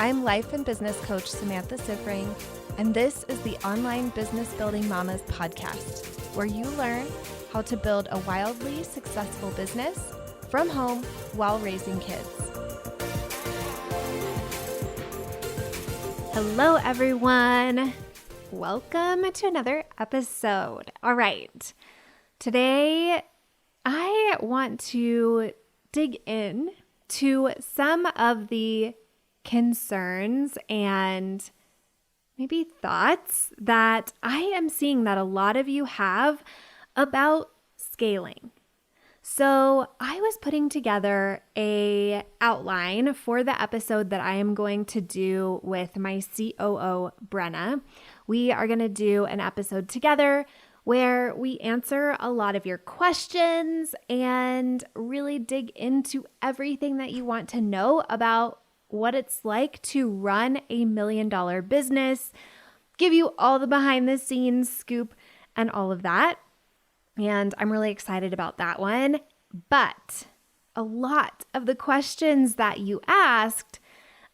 I'm life and business coach Samantha Sifring, and this is the Online Business Building Mamas podcast, where you learn how to build a wildly successful business from home while raising kids. Hello, everyone. Welcome to another episode. All right. Today, I want to dig in to some of the concerns and maybe thoughts that I am seeing that a lot of you have about scaling. So I was putting together an outline for the episode that I am going to do with my COO, Brenna. We are going to do an episode together where we answer a lot of your questions and really dig into everything that you want to know about what it's like to run a $1 million business, give you all the behind the scenes scoop and all of that. And I'm really excited about that one. But a lot of the questions that you asked,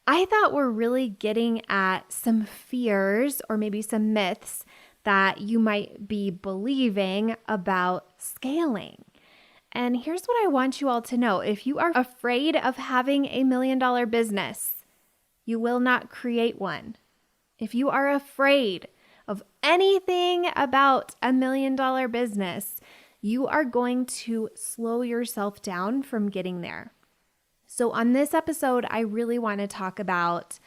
I thought were really getting at some fears or maybe some myths that you might be believing about scaling. And here's what I want you all to know. If you are afraid of having a $1 million business, you will not create one. If you are afraid of anything about a $1 million business, you are going to slow yourself down from getting there. So on this episode, I really want to talk about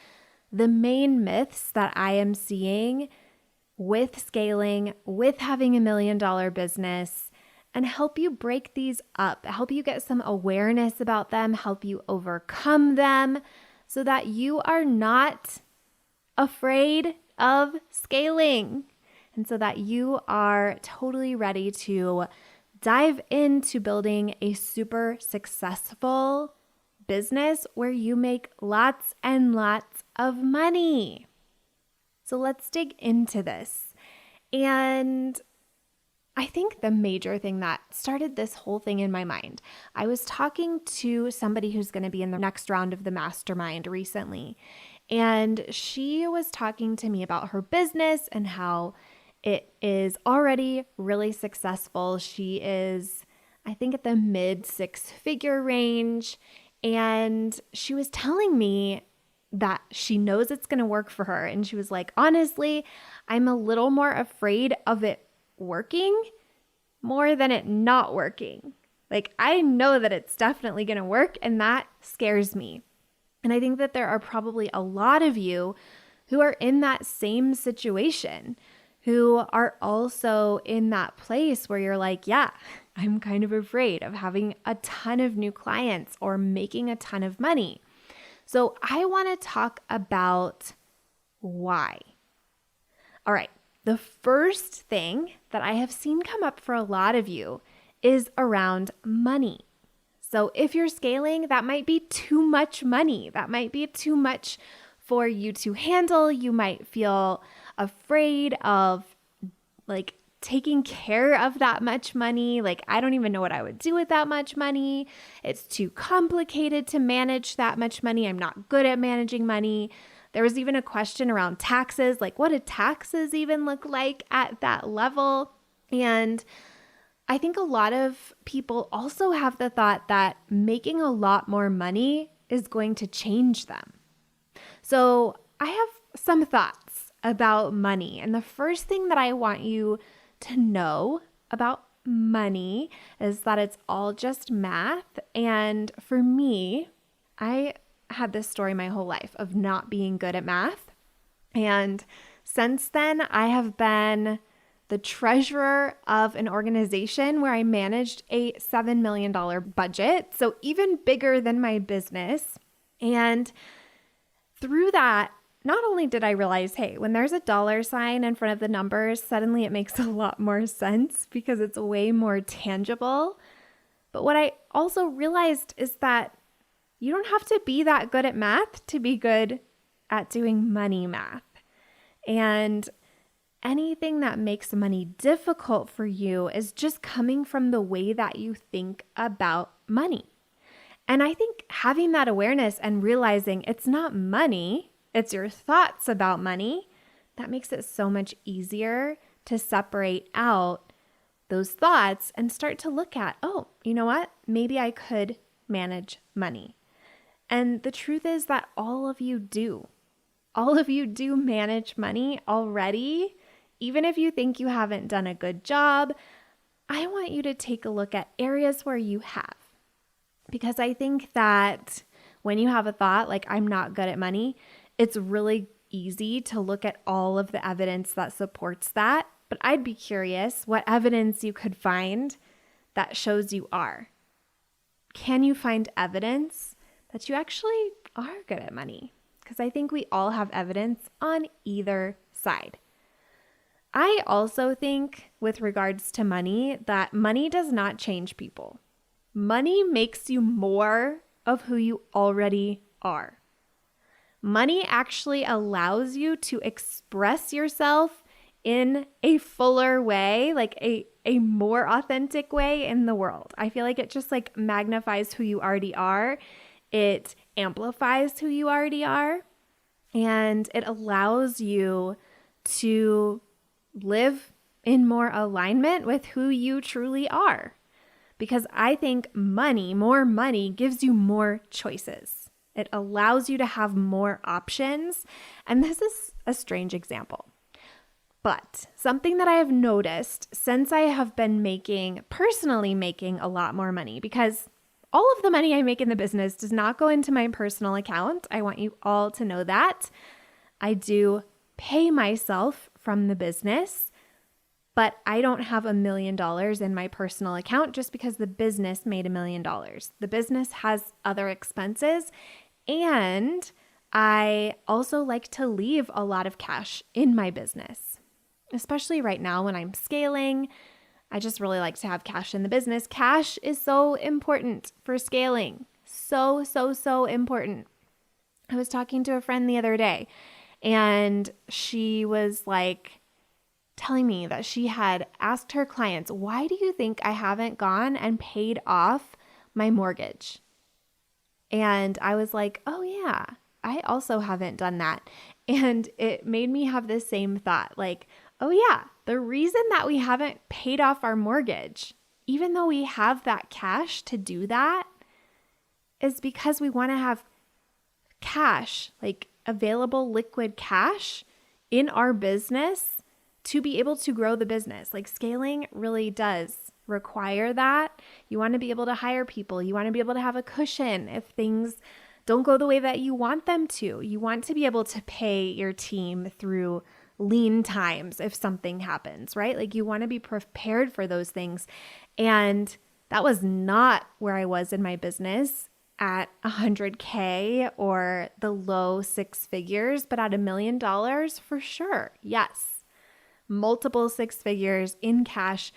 the main myths that I am seeing with scaling, with having a $1 million business, and help you break these up, help you get some awareness about them, help you overcome them so that you are not afraid of scaling and so that you are totally ready to dive into building a super successful business where you make lots and lots of money. So let's dig into this. And I think the major thing that started this whole thing in my mind, I was talking to somebody who's going to be in the next round of the mastermind recently, and she was talking to me about her business and how it is already really successful. She is, I think, at the mid 6-figure range, and she was telling me that she knows it's going to work for her. And she was like, honestly, I'm a little more afraid of it working more than it not working. Like, I know that it's definitely going to work, and that scares me. And I think that there are probably a lot of you who are in that same situation, who are also in that place where you're like, yeah, I'm kind of afraid of having a ton of new clients or making a ton of money. So I want to talk about why. All right. The first thing that I have seen come up for a lot of you is around money. So if you're scaling, that might be too much money. That might be too much for you to handle. You might feel afraid of taking care of that much money. Like, I don't even know what I would do with that much money. It's too complicated to manage that much money. I'm not good at managing money. There was even a question around taxes, like what do taxes even look like at that level? And I think a lot of people also have the thought that making a lot more money is going to change them. So I have some thoughts about money. And the first thing that I want you to know about money is that it's all just math. And for me, I had this story my whole life of not being good at math. And since then, I have been the treasurer of an organization where I managed a $7 million budget, so even bigger than my business. And through that, not only did I realize, hey, when there's a dollar sign in front of the numbers, suddenly it makes a lot more sense because it's way more tangible. But what I also realized is that you don't have to be that good at math to be good at doing money math. And anything that makes money difficult for you is just coming from the way that you think about money. And I think having that awareness and realizing it's not money, it's your thoughts about money, that makes it so much easier to separate out those thoughts and start to look at, oh, you know what? Maybe I could manage money. And the truth is that all of you do. All of you do manage money already. Even if you think you haven't done a good job, I want you to take a look at areas where you have. Because I think that when you have a thought like, I'm not good at money, it's really easy to look at all of the evidence that supports that. But I'd be curious what evidence you could find that shows you are. Can you find evidence that you actually are good at money? Because I think we all have evidence on either side. I also think with regards to money that money does not change people. Money makes you more of who you already are. Money actually allows you to express yourself in a fuller way, like a more authentic way in the world. I feel like it just like magnifies who you already are. It amplifies who you already are. And it allows you to live in more alignment with who you truly are. Because I think more money gives you more choices. It allows you to have more options. And this is a strange example. But something that I have noticed since I have been personally making a lot more money, because all of the money I make in the business does not go into my personal account. I want you all to know that. I do pay myself from the business, but I don't have $1 million in my personal account just because the business made $1 million. The business has other expenses, and I also like to leave a lot of cash in my business, especially right now when I'm scaling. I just really like to have cash in the business. Cash is so important for scaling. So, so, so important. I was talking to a friend the other day, and she was like telling me that she had asked her clients, why do you think I haven't gone and paid off my mortgage? And I was like, oh yeah, I also haven't done that. And it made me have this same thought, like, oh yeah, the reason that we haven't paid off our mortgage, even though we have that cash to do that, is because we want to have cash, like available liquid cash in our business to be able to grow the business. Like scaling really does require that. You want to be able to hire people. You want to be able to have a cushion if things don't go the way that you want them to. You want to be able to pay your team through lean times if something happens, right? Like you want to be prepared for those things. And that was not where I was in my business at 100K or the low six figures, but at $1 million for sure. Yes. Multiple six figures in cash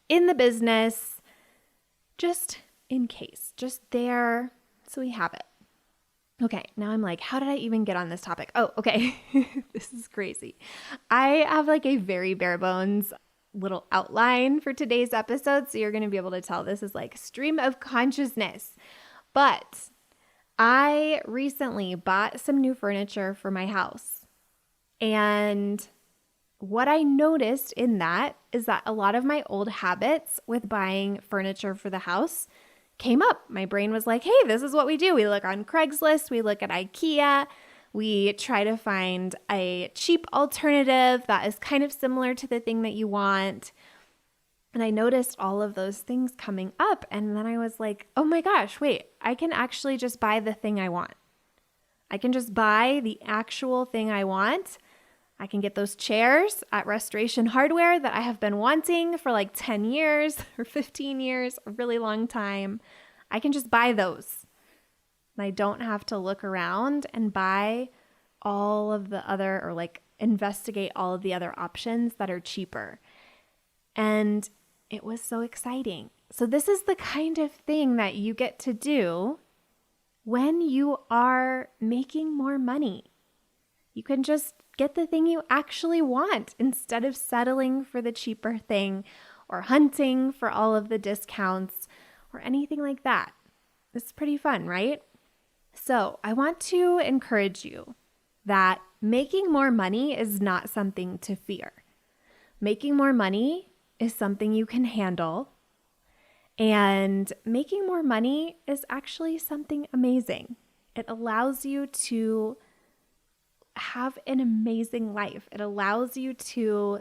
in the business, just in case, just there. So we have it. Okay, now I'm like, how did I even get on this topic? Oh, okay. This is crazy. I have like a very bare bones little outline for today's episode. So you're going to be able to tell this is like stream of consciousness. But I recently bought some new furniture for my house. And what I noticed in that is that a lot of my old habits with buying furniture for the house came up. My brain was like, hey, this is what we do. We look on Craigslist, we look at IKEA, we try to find a cheap alternative that is kind of similar to the thing that you want. And I noticed all of those things coming up. And then I was like, oh my gosh, wait, I can actually just buy the thing I want. I can just buy the actual thing I want. I can get those chairs at Restoration Hardware that I have been wanting for like 10 years or 15 years, a really long time. I can just buy those. And I don't have to look around and buy all of the other, or like investigate all of the other options that are cheaper. And it was so exciting. So this is the kind of thing that you get to do when you are making more money. You can just get the thing you actually want instead of settling for the cheaper thing or hunting for all of the discounts or anything like that. It's pretty fun, right? So I want to encourage you that making more money is not something to fear. Making more money is something you can handle. And making more money is actually something amazing. It allows you to have an amazing life. It allows you to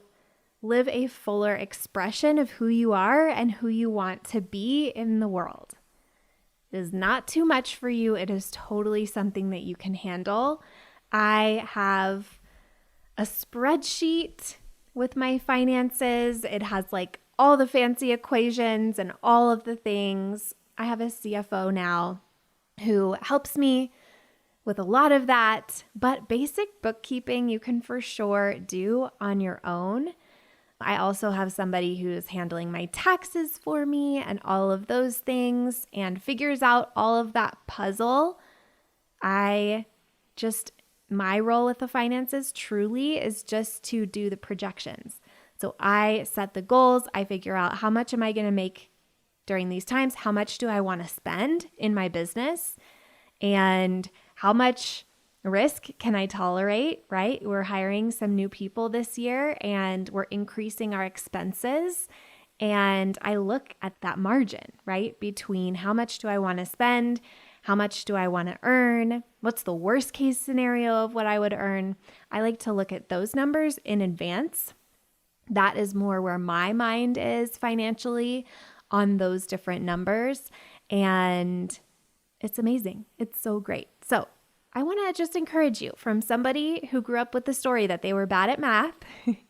live a fuller expression of who you are and who you want to be in the world. It is not too much for you. It is totally something that you can handle. I have a spreadsheet with my finances. It has like all the fancy equations and all of the things. I have a CFO now who helps me with a lot of that, but basic bookkeeping you can for sure do on your own. I also have somebody who's handling my taxes for me and all of those things and figures out all of that puzzle. My role with the finances truly is just to do the projections. So I set the goals. I figure out how much am I going to make during these times? How much do I want to spend in my business? And how much risk can I tolerate, right? We're hiring some new people this year and we're increasing our expenses. And I look at that margin, right? Between how much do I want to spend? How much do I want to earn? What's the worst case scenario of what I would earn? I like to look at those numbers in advance. That is more where my mind is financially on those different numbers. And it's amazing. It's so great. So I want to just encourage you from somebody who grew up with the story that they were bad at math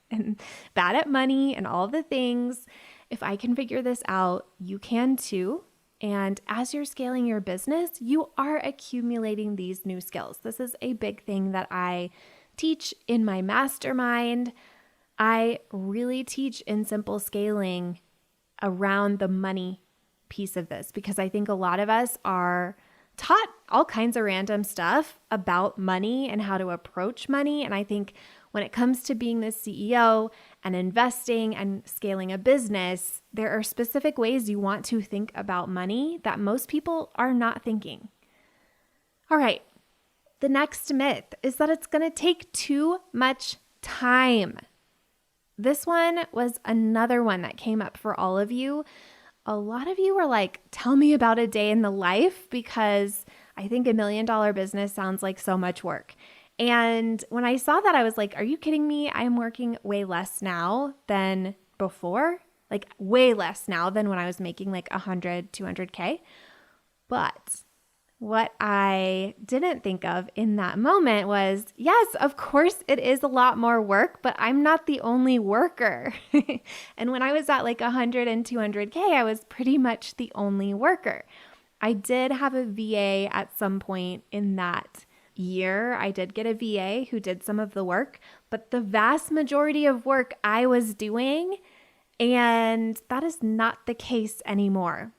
and bad at money and all the things. If I can figure this out, you can too. And as you're scaling your business, you are accumulating these new skills. This is a big thing that I teach in my mastermind. I really teach in simple scaling around the money piece of this because I think a lot of us are taught all kinds of random stuff about money and how to approach money. And I think when it comes to being the CEO and investing and scaling a business, there are specific ways you want to think about money that most people are not thinking. All right. The next myth is that it's going to take too much time. This one was another one that came up for all of you. A lot of you were like, tell me about a day in the life because I think $1 million business sounds like so much work. And when I saw that, I was like, are you kidding me? I'm working way less now than before, like way less now than when I was making like 100, 200K. But what I didn't think of in that moment was, yes, of course it is a lot more work, but I'm not the only worker. And when I was at like 100 and 200K, I was pretty much the only worker. I did have a VA at some point in that year. I did get a VA who did some of the work, but the vast majority of work I was doing, and that is not the case anymore.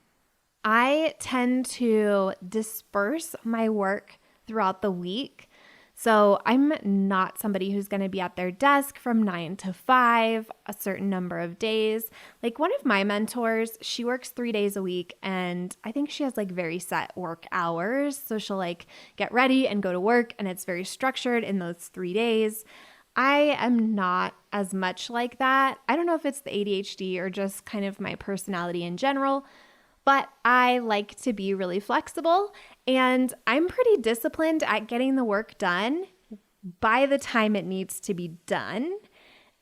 I tend to disperse my work throughout the week. So I'm not somebody who's going to be at their desk from 9 to 5 a certain number of days. Like one of my mentors, she works 3 days a week and I think she has like very set work hours. So she'll like get ready and go to work and it's very structured in those 3 days. I am not as much like that. I don't know if it's the ADHD or just kind of my personality in general, but I like to be really flexible and I'm pretty disciplined at getting the work done by the time it needs to be done.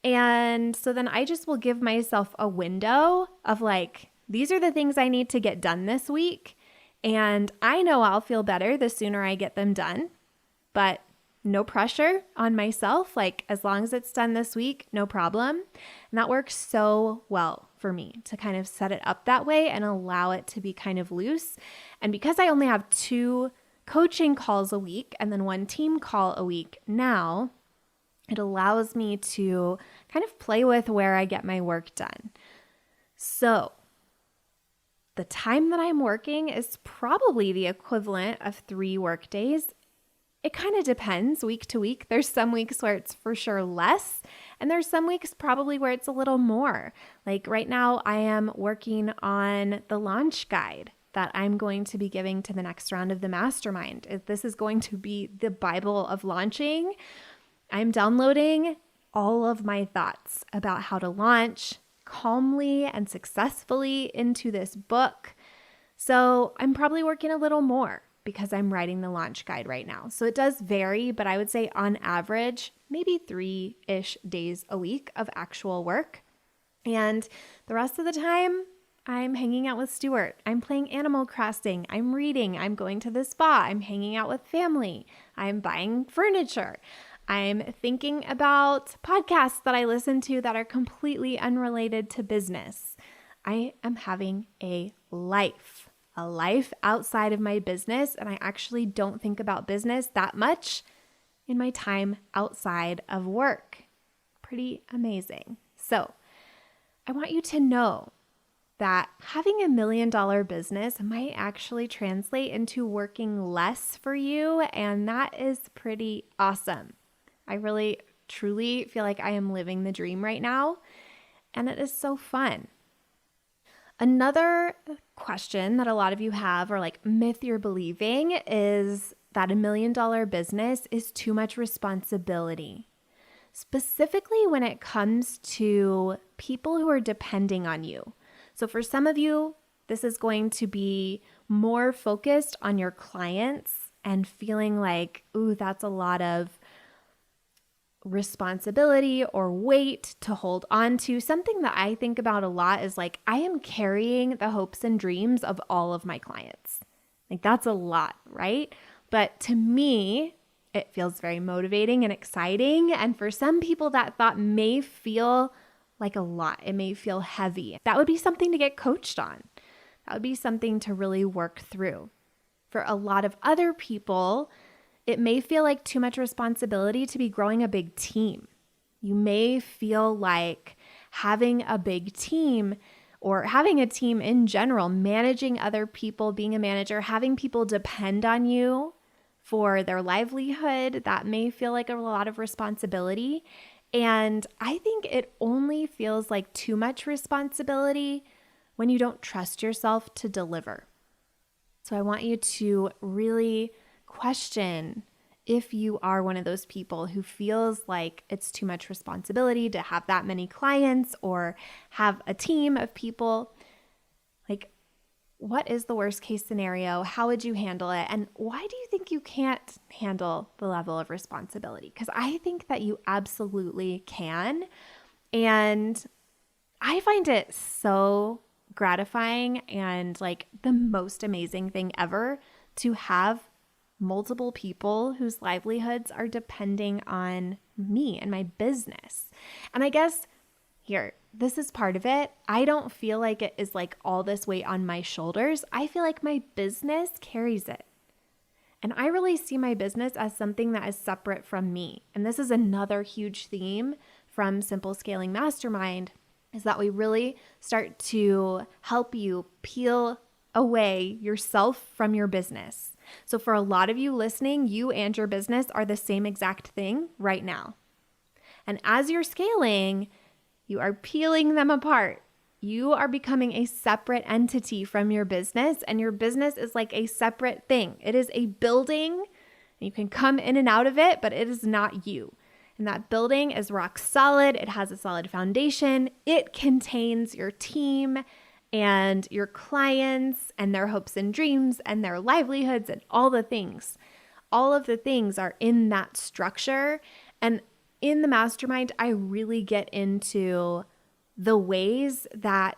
And so then I just will give myself a window of like, these are the things I need to get done this week. And I know I'll feel better the sooner I get them done, but no pressure on myself. Like as long as it's done this week, no problem. And that works so well for me to kind of set it up that way and allow it to be kind of loose. And because I only have 2 coaching calls a week and then 1 team call a week now, it allows me to kind of play with where I get my work done. So the time that I'm working is probably the equivalent of 3 work days. It kind of depends week to week. There's some weeks where it's for sure less, and there's some weeks probably where it's a little more. Like right now, I am working on the launch guide that I'm going to be giving to the next round of the mastermind. This is going to be the Bible of launching. I'm downloading all of my thoughts about how to launch calmly and successfully into this book. So I'm probably working a little more because I'm writing the launch guide right now. So it does vary, but I would say on average, maybe 3-ish days a week of actual work. And the rest of the time, I'm hanging out with Stuart. I'm playing Animal Crossing. I'm reading. I'm going to the spa. I'm hanging out with family. I'm buying furniture. I'm thinking about podcasts that I listen to that are completely unrelated to business. I am having a life outside of my business, and I actually don't think about business that much in my time outside of work. Pretty amazing. So I want you to know that having $1 million business might actually translate into working less for you, and that is pretty awesome. I really, truly feel like I am living the dream right now, and it is so fun. Another question that a lot of you have, or like myth you're believing, is that $1 million business is too much responsibility, specifically when it comes to people who are depending on you. So for some of you, this is going to be more focused on your clients and feeling like, ooh, that's a lot of responsibility or weight to hold on to. Something that I think about a lot is like, I am carrying the hopes and dreams of all of my clients. Like that's a lot, right? But to me, it feels very motivating and exciting. And for some people, that thought may feel like a lot. It may feel heavy. That would be something to get coached on. That would be something to really work through. For a lot of other people, it may feel like too much responsibility to be growing a big team. You may feel like having a big team or having a team in general, managing other people, being a manager, having people depend on you for their livelihood, that may feel like a lot of responsibility. And I think it only feels like too much responsibility when you don't trust yourself to deliver. So I want you to really question if you are one of those people who feels like it's too much responsibility to have that many clients or have a team of people. Like, what is the worst case scenario? How would you handle it? And why do you think you can't handle the level of responsibility? Because I think that you absolutely can. And I find it so gratifying and like the most amazing thing ever to have multiple people whose livelihoods are depending on me and my business. And I guess here, this is part of it. I don't feel like it is like all this weight on my shoulders. I feel like my business carries it. And I really see my business as something that is separate from me. And this is another huge theme from Simple Scaling Mastermind, is that we really start to help you peel away yourself from your business. So for a lot of you listening, you and your business are the same exact thing right now. And as you're scaling, you are peeling them apart. You are becoming a separate entity from your business, and your business is like a separate thing. It is a building. You can come in and out of it, but it is not you. And that building is rock solid. It has a solid foundation. It contains your team and your clients and their hopes and dreams and their livelihoods and all the things. All of the things are in that structure. And in the mastermind, I really get into the ways that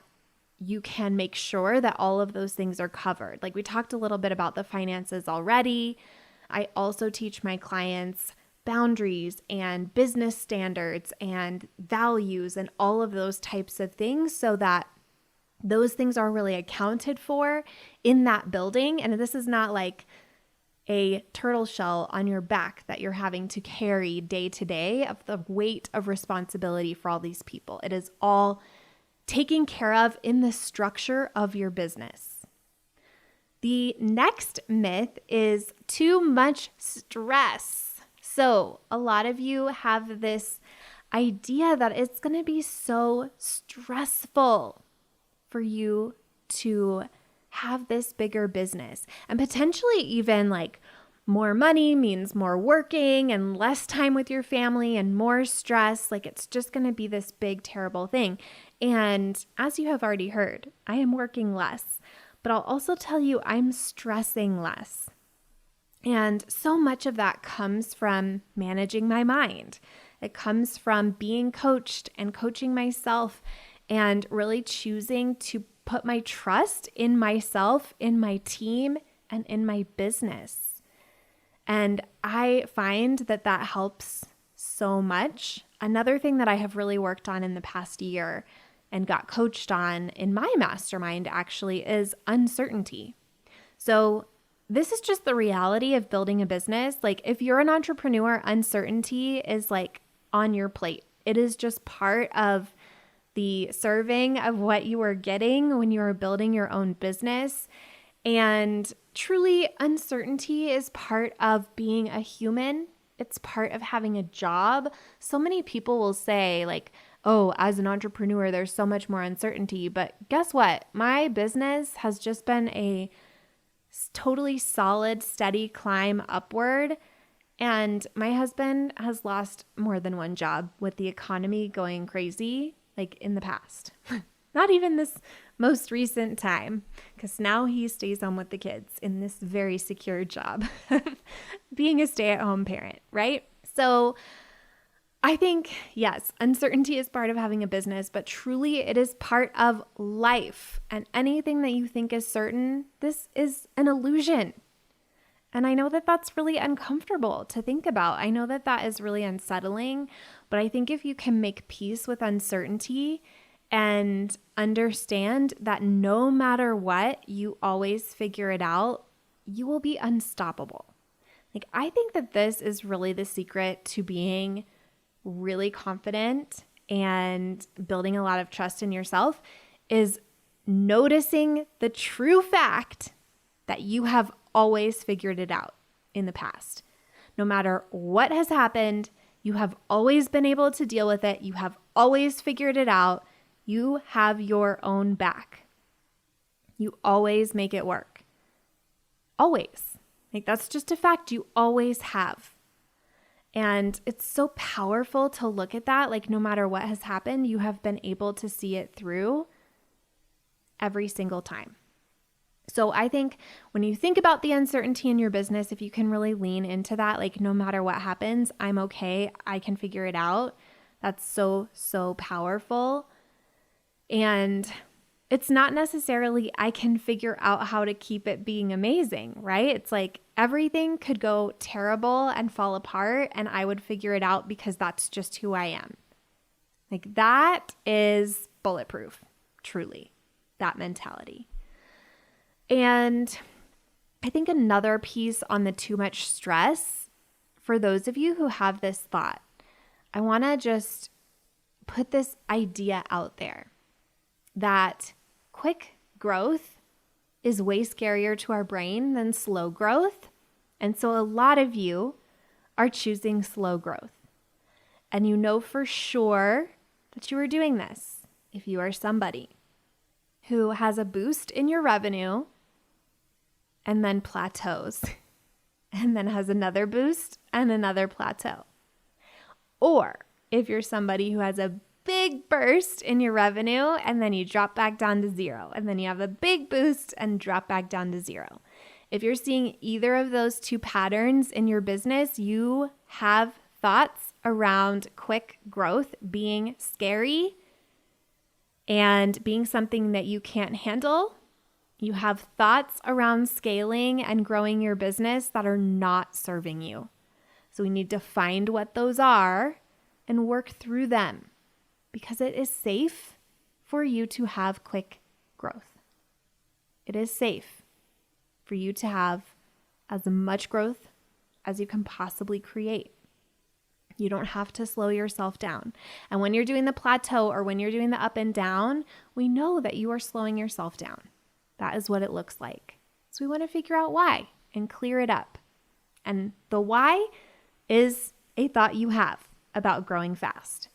you can make sure that all of those things are covered. Like we talked a little bit about the finances already. I also teach my clients boundaries and business standards and values and all of those types of things so that those things are really accounted for in that building. And this is not like a turtle shell on your back that you're having to carry day to day of the weight of responsibility for all these people. It is all taken care of in the structure of your business. The next myth is too much stress. So a lot of you have this idea that it's going to be so stressful for you to have this bigger business. And potentially even like more money means more working and less time with your family and more stress. Like it's just going to be this big, terrible thing. And as you have already heard, I am working less, but I'll also tell you I'm stressing less. And so much of that comes from managing my mind. It comes from being coached and coaching myself and really choosing to put my trust in myself, in my team, and in my business. And I find that that helps so much. Another thing that I have really worked on in the past year and got coached on in my mastermind actually is uncertainty. So this is just the reality of building a business. Like if you're an entrepreneur, uncertainty is like on your plate. It is just part of the serving of what you are getting when you are building your own business. And truly, uncertainty is part of being a human. It's part of having a job. So many people will say like, oh, as an entrepreneur, there's so much more uncertainty. But guess what? My business has just been a totally solid, steady climb upward. And my husband has lost more than one job with the economy going crazy, like in the past. Not even this most recent time, because now he stays home with the kids in this very secure job, being a stay-at-home parent, right? So I think, yes, uncertainty is part of having a business, but truly it is part of life. And anything that you think is certain, this is an illusion. And I know that that's really uncomfortable to think about. I know that that is really unsettling, but I think if you can make peace with uncertainty and understand that no matter what, you always figure it out, you will be unstoppable. Like, I think that this is really the secret to being really confident and building a lot of trust in yourself is noticing the true fact that you have always figured it out in the past. No matter what has happened, you have always been able to deal with it. You have always figured it out. You have your own back. You always make it work. Always. Like that's just a fact you always have. And it's so powerful to look at that. Like no matter what has happened, you have been able to see it through every single time. So I think when you think about the uncertainty in your business, if you can really lean into that, like no matter what happens, I'm okay. I can figure it out. That's so, so powerful. And it's not necessarily I can figure out how to keep it being amazing, right? It's like everything could go terrible and fall apart and I would figure it out because that's just who I am. Like that is bulletproof, truly, that mentality. And I think another piece on the too much stress, for those of you who have this thought, I want to just put this idea out there that quick growth is way scarier to our brain than slow growth. And so a lot of you are choosing slow growth. And you know for sure that you are doing this if you are somebody who has a boost in your revenue and then plateaus and then has another boost and another plateau. Or if you're somebody who has a big burst in your revenue and then you drop back down to zero, and then you have a big boost and drop back down to zero. If you're seeing either of those two patterns in your business, you have thoughts around quick growth being scary and being something that you can't handle. You have thoughts around scaling and growing your business that are not serving you. So we need to find what those are and work through them, because it is safe for you to have quick growth. It is safe for you to have as much growth as you can possibly create. You don't have to slow yourself down. And when you're doing the plateau or when you're doing the up and down, we know that you are slowing yourself down. That is what it looks like. So we want to figure out why and clear it up. And the why is a thought you have about growing fast.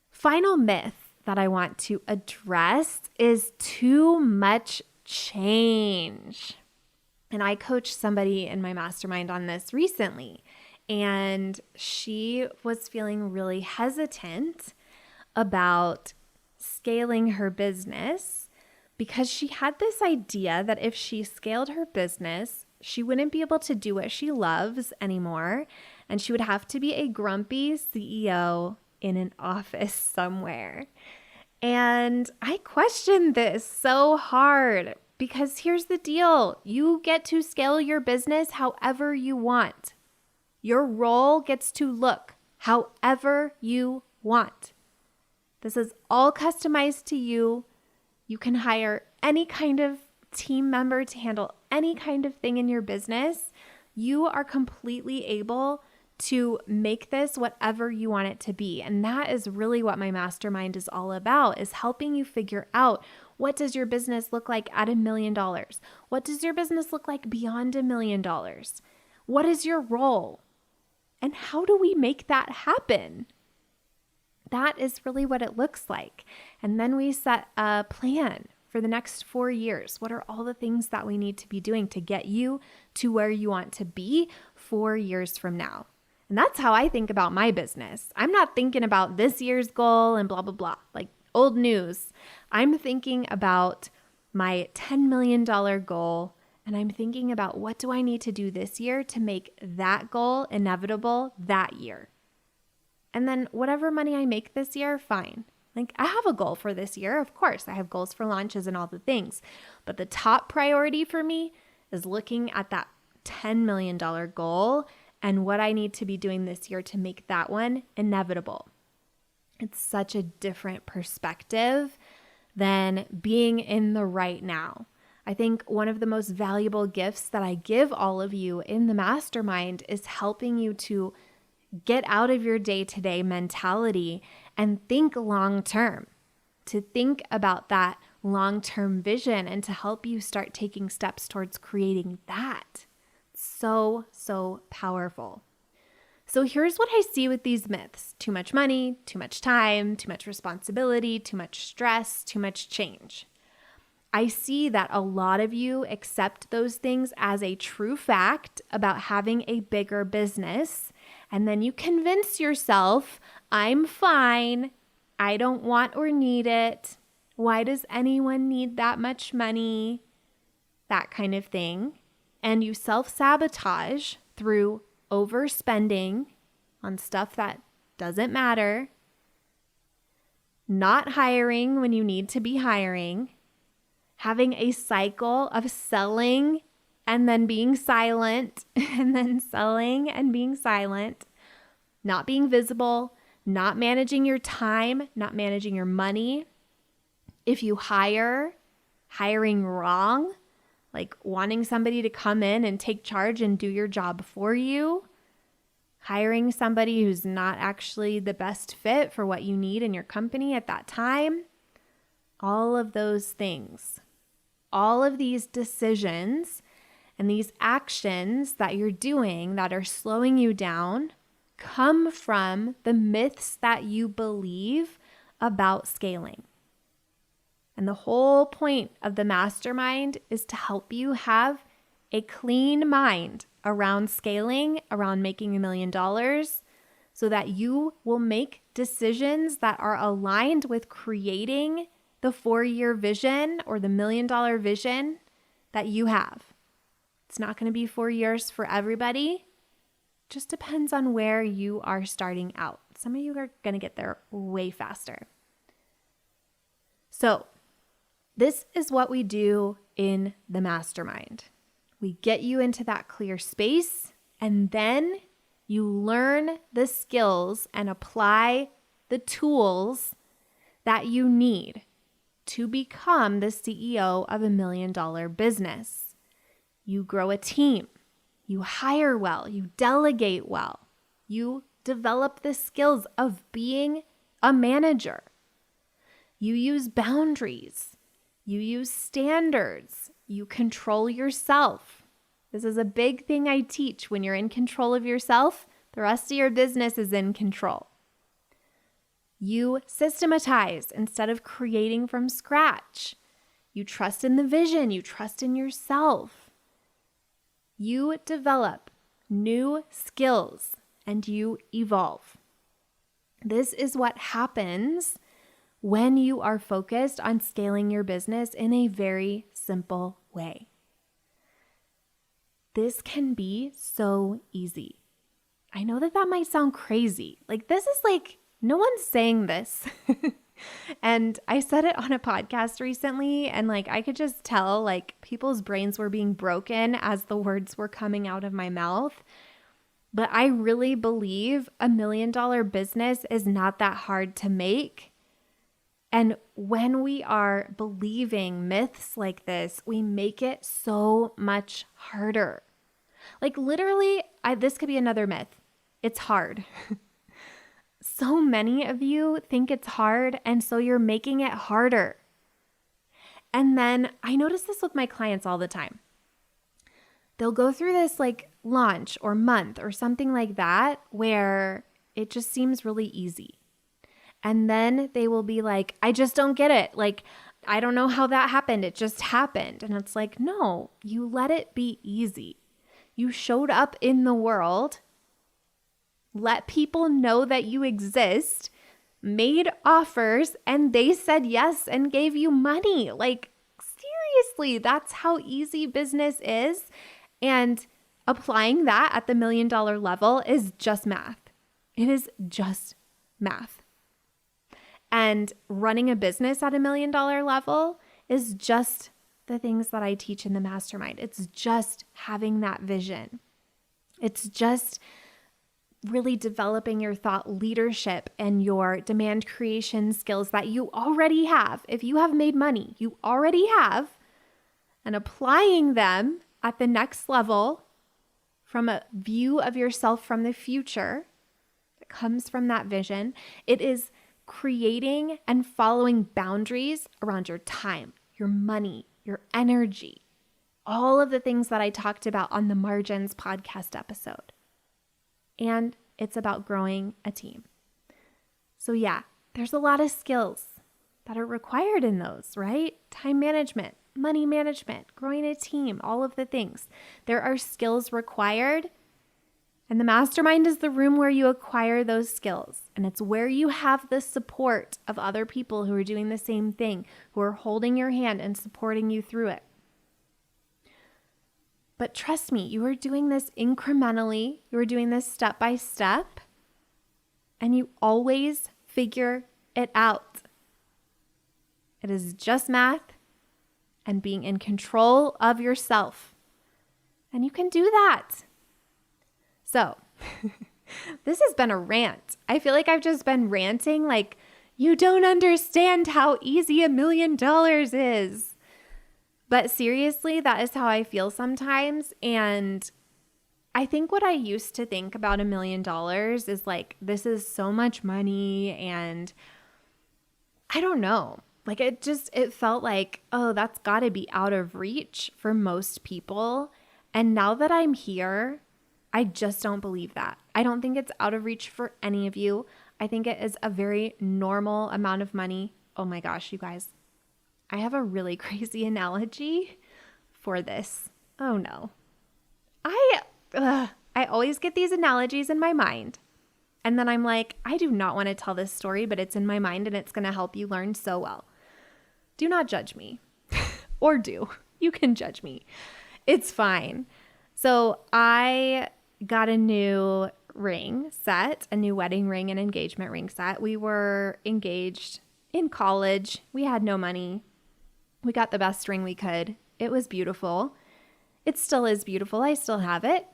Final myth that I want to address is too much change. And I coached somebody in my mastermind on this recently, and she was feeling really hesitant about scaling her business because she had this idea that if she scaled her business, she wouldn't be able to do what she loves anymore, and she would have to be a grumpy CEO in an office somewhere. And I questioned this so hard because here's the deal. You get to scale your business however you want. Your role gets to look however you want. This is all customized to you. You can hire any kind of team member to handle any kind of thing in your business. You are completely able to make this whatever you want it to be. And that is really what my mastermind is all about, is helping you figure out, what does your business look like at $1 million? What does your business look like beyond $1 million? What is your role? And how do we make that happen? That is really what it looks like. And then we set a plan for the next 4 years. What are all the things that we need to be doing to get you to where you want to be 4 years from now? And that's how I think about my business. I'm not thinking about this year's goal and blah, blah, blah, like old news. I'm thinking about my $10 million goal, and I'm thinking about what do I need to do this year to make that goal inevitable that year. And then whatever money I make this year, fine. Like, I have a goal for this year. Of course, I have goals for launches and all the things. But the top priority for me is looking at that $10 million goal and what I need to be doing this year to make that one inevitable. It's such a different perspective than being in the right now. I think one of the most valuable gifts that I give all of you in the mastermind is helping you to get out of your day-to-day mentality and think long-term, to think about that long-term vision and to help you start taking steps towards creating that. So powerful. So here's what I see with these myths: too much money, too much time, too much responsibility, too much stress, too much change. I see that a lot of you accept those things as a true fact about having a bigger business, and then you convince yourself, I'm fine, I don't want or need it, why does anyone need that much money, that kind of thing. And you self-sabotage through overspending on stuff that doesn't matter, not hiring when you need to be hiring, having a cycle of selling and then being silent, and then selling and being silent, not being visible, not managing your time, not managing your money. If you hiring wrong, like wanting somebody to come in and take charge and do your job for you, hiring somebody who's not actually the best fit for what you need in your company at that time, all of those things, all of these decisions and these actions that you're doing that are slowing you down come from the myths that you believe about scaling. And the whole point of the mastermind is to help you have a clean mind around scaling, around making $1 million, so that you will make decisions that are aligned with creating the 4-year vision or the $1 million vision that you have. It's not going to be 4 years for everybody. It just depends on where you are starting out. Some of you are going to get there way faster. So, this is what we do in the mastermind. We get you into that clear space, and then you learn the skills and apply the tools that you need to become the CEO of $1 million business. You grow a team, you hire well, you delegate well, you develop the skills of being a manager. You use boundaries. You use standards. You control yourself. This is a big thing I teach. When you're in control of yourself, the rest of your business is in control. You systematize instead of creating from scratch. You trust in the vision. You trust in yourself. You develop new skills and you evolve. This is what happens when you are focused on scaling your business in a very simple way. This can be so easy. I know that might sound crazy. Like, this is like, no one's saying this. And I said it on a podcast recently, and like, I could just tell like people's brains were being broken as the words were coming out of my mouth. But I really believe $1 million business is not that hard to make. And when we are believing myths like this, we make it so much harder. Like, literally, this could be another myth. It's hard. So many of you think it's hard, and so you're making it harder. And then I notice this with my clients all the time. They'll go through this like launch or month or something like that where it just seems really easy. And then they will be like, I just don't get it. Like, I don't know how that happened. It just happened. And it's like, no, you let it be easy. You showed up in the world, let people know that you exist, made offers, and they said yes and gave you money. Like, seriously, that's how easy business is. And applying that at the $1 million level is just math. It is just math. And running a business at $1 million level is just the things that I teach in the mastermind. It's just having that vision. It's just really developing your thought leadership and your demand creation skills that you already have. If you have made money, you already have, and applying them at the next level from a view of yourself from the future that comes from that vision. It is creating and following boundaries around your time, your money, your energy, all of the things that I talked about on the Margins podcast episode. And it's about growing a team. So yeah, there's a lot of skills that are required in those, right? Time management, money management, growing a team, all of the things. There are skills required. And the mastermind is the room where you acquire those skills. And it's where you have the support of other people who are doing the same thing, who are holding your hand and supporting you through it. But trust me, you are doing this incrementally. You are doing this step by step. And you always figure it out. It is just math and being in control of yourself. And you can do that. So, this has been a rant. I feel like I've just been ranting like, you don't understand how easy $1 million is. But seriously, that is how I feel sometimes. And I think what I used to think about $1 million is like, this is so much money. And I don't know. Like, it felt like, oh, that's got to be out of reach for most people. And now that I'm here, I just don't believe that. I don't think it's out of reach for any of you. I think it is a very normal amount of money. Oh my gosh, you guys. I have a really crazy analogy for this. Oh no. I always get these analogies in my mind. And then I'm like, I do not want to tell this story, but it's in my mind and it's going to help you learn so well. Do not judge me. Or do. You can judge me. It's fine. So I got a new ring set, a new wedding ring and engagement ring set. We were engaged in college. We had no money. We got the best ring we could. It was beautiful. It still is beautiful. I still have it.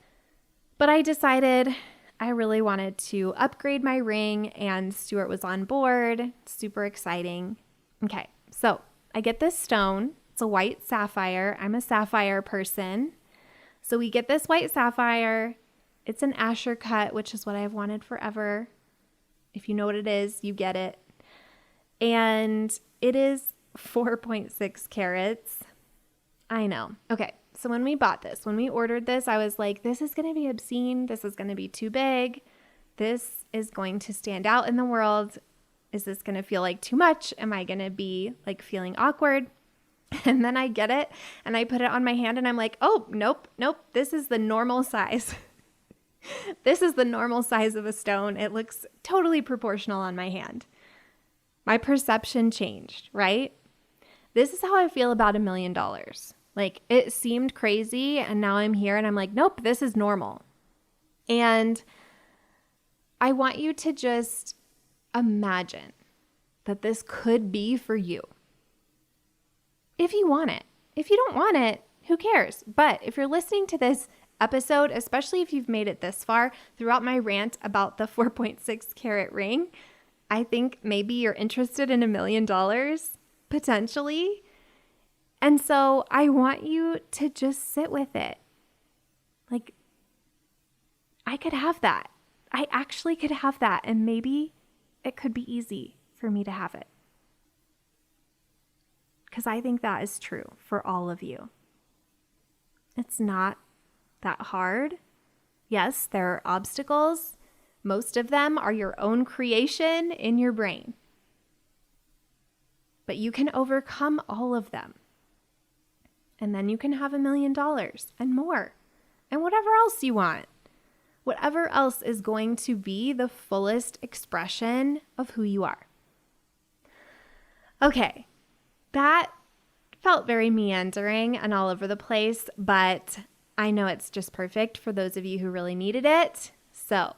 But I decided I really wanted to upgrade my ring, and Stuart was on board. Super exciting. Okay, so I get this stone. It's a white sapphire. I'm a sapphire person. So we get this white sapphire. It's an Asher cut, which is what I've wanted forever. If you know what it is, you get it. And it is 4.6 carats. I know. Okay, so when we bought this, when we ordered this, I was like, this is going to be obscene. This is going to be too big. This is going to stand out in the world. Is this going to feel like too much? Am I going to be like feeling awkward? And then I get it and I put it on my hand and I'm like, oh, nope, this is the normal size. This is the normal size of a stone. It looks totally proportional on my hand. My perception changed, right? This is how I feel about $1 million. Like, it seemed crazy and now I'm here and I'm like, nope, this is normal. And I want you to just imagine that this could be for you. If you want it. If you don't want it, who cares? But if you're listening to this episode, especially if you've made it this far throughout my rant about the 4.6 carat ring, I think maybe you're interested in $1 million, potentially. And so I want you to just sit with it. Like, I could have that. I actually could have that. And maybe it could be easy for me to have it. Because I think that is true for all of you. It's not that hard. Yes, there are obstacles. Most of them are your own creation in your brain. But you can overcome all of them. And then you can have $1 million and more. And whatever else you want. Whatever else is going to be the fullest expression of who you are. Okay. That felt very meandering and all over the place, but I know it's just perfect for those of you who really needed it. So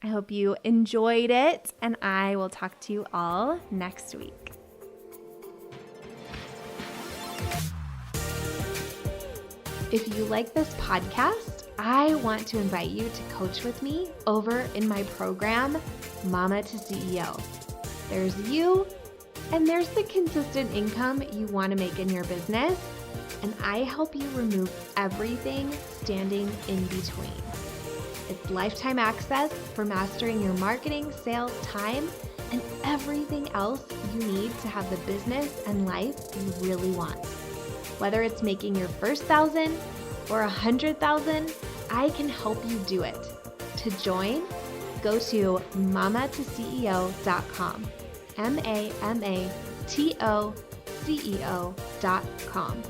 I hope you enjoyed it, and I will talk to you all next week. If you like this podcast, I want to invite you to coach with me over in my program, Mama to CEO. There's you, and there's the consistent income you want to make in your business, and I help you remove everything standing in between. It's lifetime access for mastering your marketing, sales, time, and everything else you need to have the business and life you really want. Whether it's making your first 1,000 or 100,000, I can help you do it. To join, go to mamatoceo.com. mamatoceo.com.